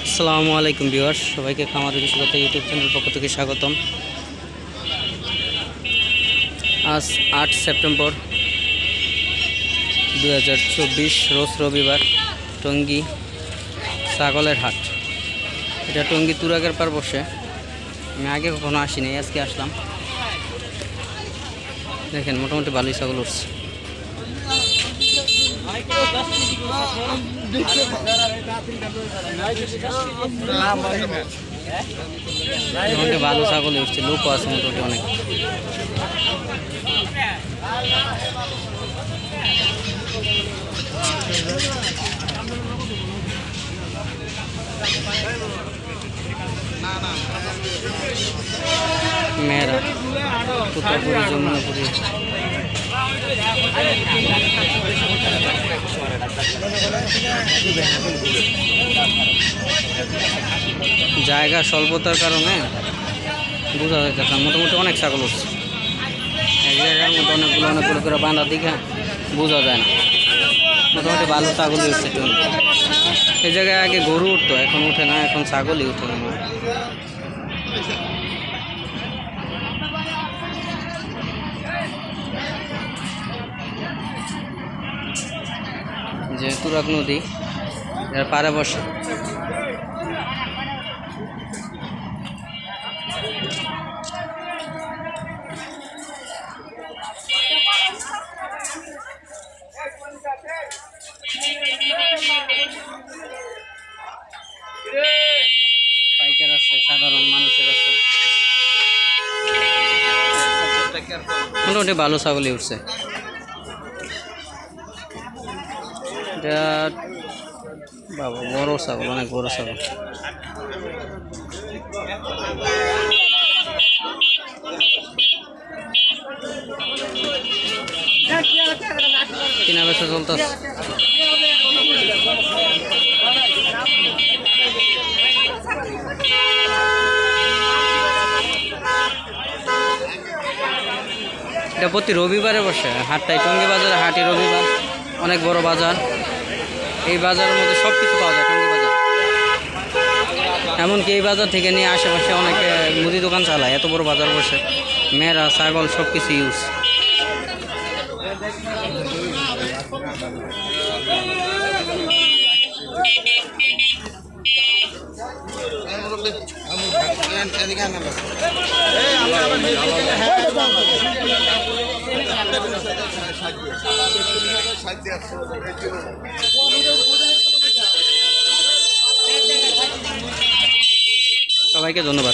আসসালামু আলাইকুম ভিউয়ার্স, সবাইকে খামার বিশেষত ইউটিউব চ্যানেল পক্ষ থেকে স্বাগতম। আজ 8 সেপ্টেম্বর 2024 রোজ রবিবার। টঙ্গী ছাগলের হাট। এটা টঙ্গী তুরাগের পার বসে। আমি আগে কখনো আসিনি, আজকে আসলাম। দেখেন মোটামুটি ভালোই ছাগল উঠছে। মোটামুটি ভালো ছাগল উঠছে, লোকও আছে মোটামুটি অনেক। মেয়েরা কুতাপুরি, যমুনাপুরি, জায়গা স্বল্পতার কারণে বোঝা যাচ্ছে। মোটামুটি অনেক ছাগল উঠছে এক জায়গার মধ্যে, অনেকগুলো করে বাঁধা দিকে বোঝা যায় না। মোটামুটি ভালো ছাগলই উঠছে। এই জায়গায় আগে গরু উঠতো, এখন উঠে না, এখন ছাগলই উঠে না। যে তুরাগ নদী এর পাড়ে বসে। পাইকার আছে, সাধারণ মানুষের আছে। মোটামুটি ভালো ছাগলই উঠছে। এটা বাবা বড় ছাগল, অনেক বড় ছাগল। কিনা বেচা চলতেছে। এটা প্রতি রবিবারে বসে হাটটাই। টঙ্গী বাজারে হাটই রবিবার, অনেক বড় বাজার। এই বাজারের মধ্যে সব কিছু পাওয়া যায়। টঙ্গী বাজার এমনকি এই বাজার থেকে নিয়ে আশেপাশে অনেকে মুদি দোকান চালায়, এত বড় বাজার বসে। মেয়েরা, ছাগল সব কিছু ইউজ। সবাইকে ধন্যবাদ।